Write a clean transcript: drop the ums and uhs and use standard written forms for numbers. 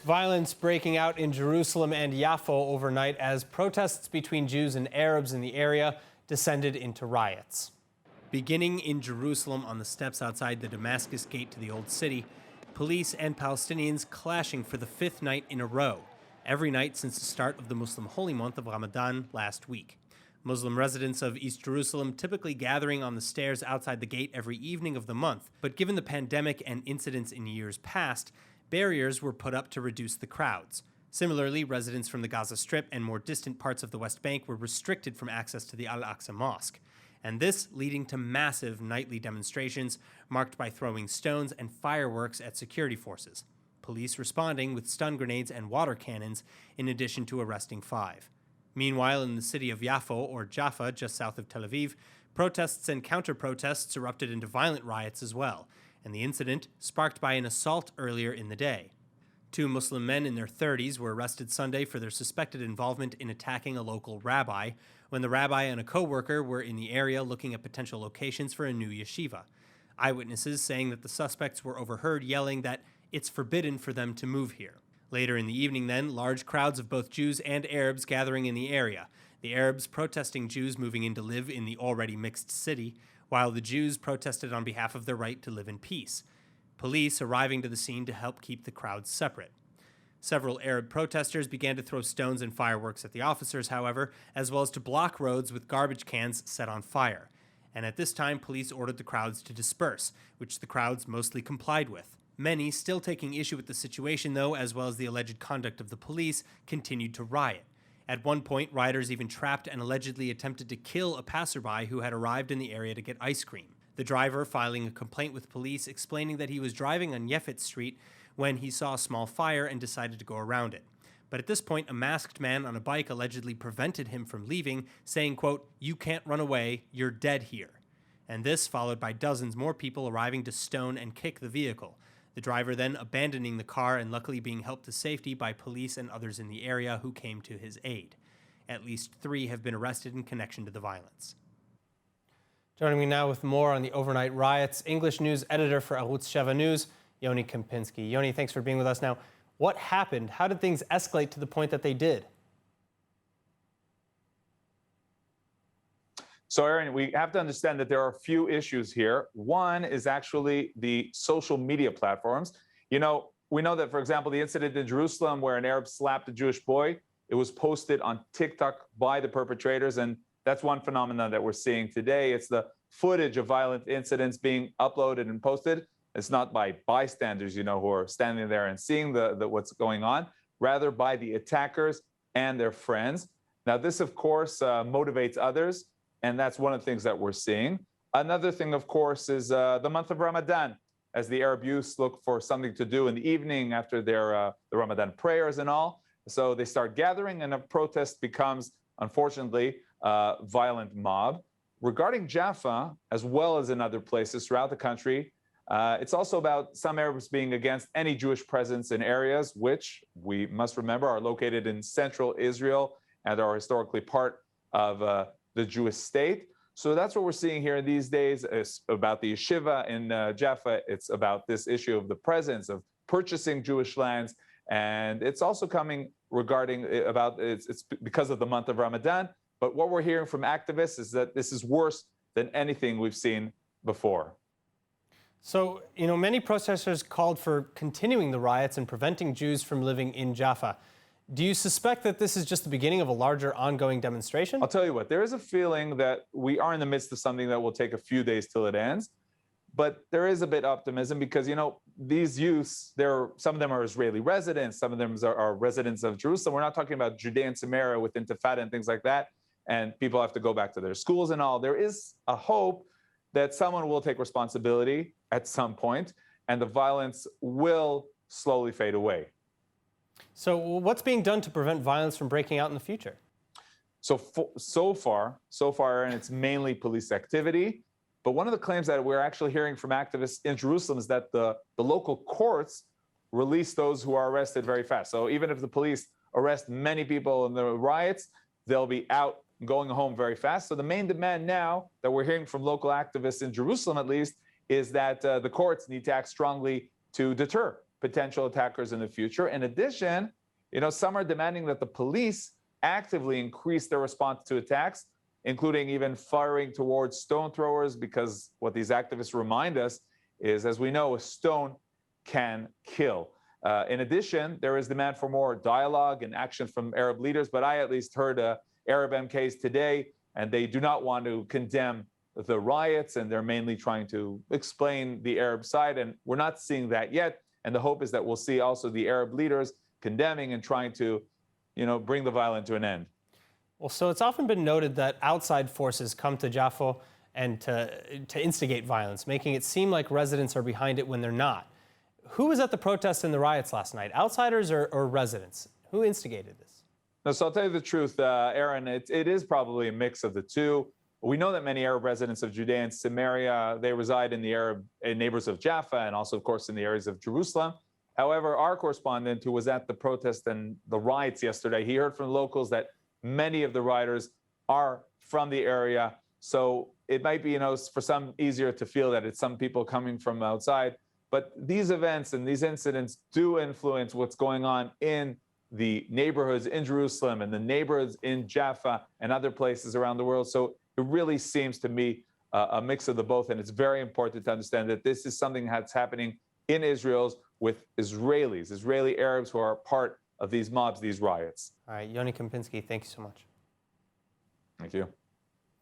Violence breaking out in Jerusalem and Jaffa overnight as protests between Jews and Arabs in the area descended into riots. Beginning in Jerusalem on the steps outside the Damascus gate to the Old City, police and Palestinians clashing for the fifth night in a row, every night since the start of the Muslim holy month of Ramadan last week. Muslim residents of East Jerusalem typically gathering on the stairs outside the gate every evening of the month, but given the pandemic and incidents in years past, barriers were put up to reduce the crowds. Similarly, residents from the Gaza Strip and more distant parts of the West Bank were restricted from access to the Al-Aqsa Mosque, and this leading to massive nightly demonstrations marked by throwing stones and fireworks at security forces, police responding with stun grenades and water cannons in addition to arresting 5. Meanwhile, in the city of Jaffa, or Jaffa, just south of Tel Aviv, protests and counter-protests erupted into violent riots as well, and the incident sparked by an assault earlier in the day. 2 Muslim men in their 30s were arrested Sunday for their suspected involvement in attacking a local rabbi, when the rabbi and a co-worker were in the area looking at potential locations for a new yeshiva. Eyewitnesses saying that the suspects were overheard yelling that it's forbidden for them to move here. Later in the evening then, large crowds of both Jews and Arabs gathering in the area, the Arabs protesting Jews moving in to live in the already mixed city, while the Jews protested on behalf of their right to live in peace. Police arriving to the scene to help keep the crowds separate. Several Arab protesters began to throw stones and fireworks at the officers, however, as well as to block roads with garbage cans set on fire. And at this time, police ordered the crowds to disperse, which the crowds mostly complied with. Many, still taking issue with the situation though, as well as the alleged conduct of the police, continued to riot. At one point, rioters even trapped and allegedly attempted to kill a passerby who had arrived in the area to get ice cream. The driver filing a complaint with police explaining that he was driving on Yefet Street when he saw a small fire and decided to go around it. But at this point, a masked man on a bike allegedly prevented him from leaving, saying, quote, "You can't run away, you're dead here." And this followed by dozens more people arriving to stone and kick the vehicle. The driver then abandoning the car and luckily being helped to safety by police and others in the area who came to his aid. At least 3 have been arrested in connection to the violence. Joining me now with more on the overnight riots, English news editor for Arutz Sheva News, Yoni Kempinski. Yoni, thanks for being with us now. What happened? How did things escalate to the point that they did? So, Aaron, we have to understand that there are a few issues here. One is actually the social media platforms. We know that, for example, the incident in Jerusalem where an Arab slapped a Jewish boy, it was posted on TikTok by the perpetrators, and that's one phenomenon that we're seeing today. It's the footage of violent incidents being uploaded and posted. It's not by bystanders, who are standing there and seeing what's going on, rather by the attackers and their friends. Now, this, of course, motivates others. And that's one of the things that we're seeing. Another thing, of course, is the month of Ramadan, as the Arab youth look for something to do in the evening after the Ramadan prayers and all. So they start gathering, and a protest becomes, unfortunately, a violent mob. Regarding Jaffa, as well as in other places throughout the country, it's also about some Arabs being against any Jewish presence in areas which, we must remember, are located in central Israel and are historically part of the Jewish state. So that's what we're seeing here these days. It's about the yeshiva in Jaffa. It's about this issue of the presence of purchasing Jewish lands. And it's also coming regarding it's because of the month of Ramadan. But what we're hearing from activists is that this is worse than anything we've seen before. So, many protesters called for continuing the riots and preventing Jews from living in Jaffa. Do you suspect that this is just the beginning of a larger ongoing demonstration? I'll tell you what, there is a feeling that we are in the midst of something that will take a few days till it ends. But there is a bit of optimism because, these youths, some of them are Israeli residents, some of them are residents of Jerusalem. We're not talking about Judea and Samaria with Intifada and things like that, and people have to go back to their schools and all. There is a hope that someone will take responsibility at some point, and the violence will slowly fade away. So what's being done to prevent violence from breaking out in the future? So far, and it's mainly police activity. But one of the claims that we're actually hearing from activists in Jerusalem is that the local courts release those who are arrested very fast. So even if the police arrest many people in the riots, they'll be out going home very fast. So the main demand now that we're hearing from local activists in Jerusalem, at least, is that the courts need to act strongly to deter potential attackers in the future. In addition, some are demanding that the police actively increase their response to attacks, including even firing towards stone throwers, because what these activists remind us is, as we know, a stone can kill. In addition, there is demand for more dialogue and action from Arab leaders, but I at least heard Arab MKs today, and they do not want to condemn the riots, and they're mainly trying to explain the Arab side, and we're not seeing that yet. And the hope is that we'll see also the Arab leaders condemning and trying to, bring the violence to an end. Well, so it's often been noted that outside forces come to Jaffa and to instigate violence, making it seem like residents are behind it when they're not. Who was at the protests and the riots last night? Outsiders or residents? Who instigated this? No, so I'll tell you the truth, Aaron, it is probably a mix of the two. We know that many Arab residents of Judea and Samaria, they reside in the Arab neighbors of Jaffa and also, of course, in the areas of Jerusalem. However, our correspondent who was at the protest and the riots yesterday, he heard from locals that many of the rioters are from the area. So it might be, for some easier to feel that it's some people coming from outside. But these events and these incidents do influence what's going on in the neighborhoods in Jerusalem and the neighborhoods in Jaffa and other places around the world. So it really seems to me a mix of the both. And it's very important to understand that this is something that's happening in Israel with Israelis, Israeli Arabs who are part of these mobs, these riots. All right, Yoni Kempinski, thank you so much. Thank you.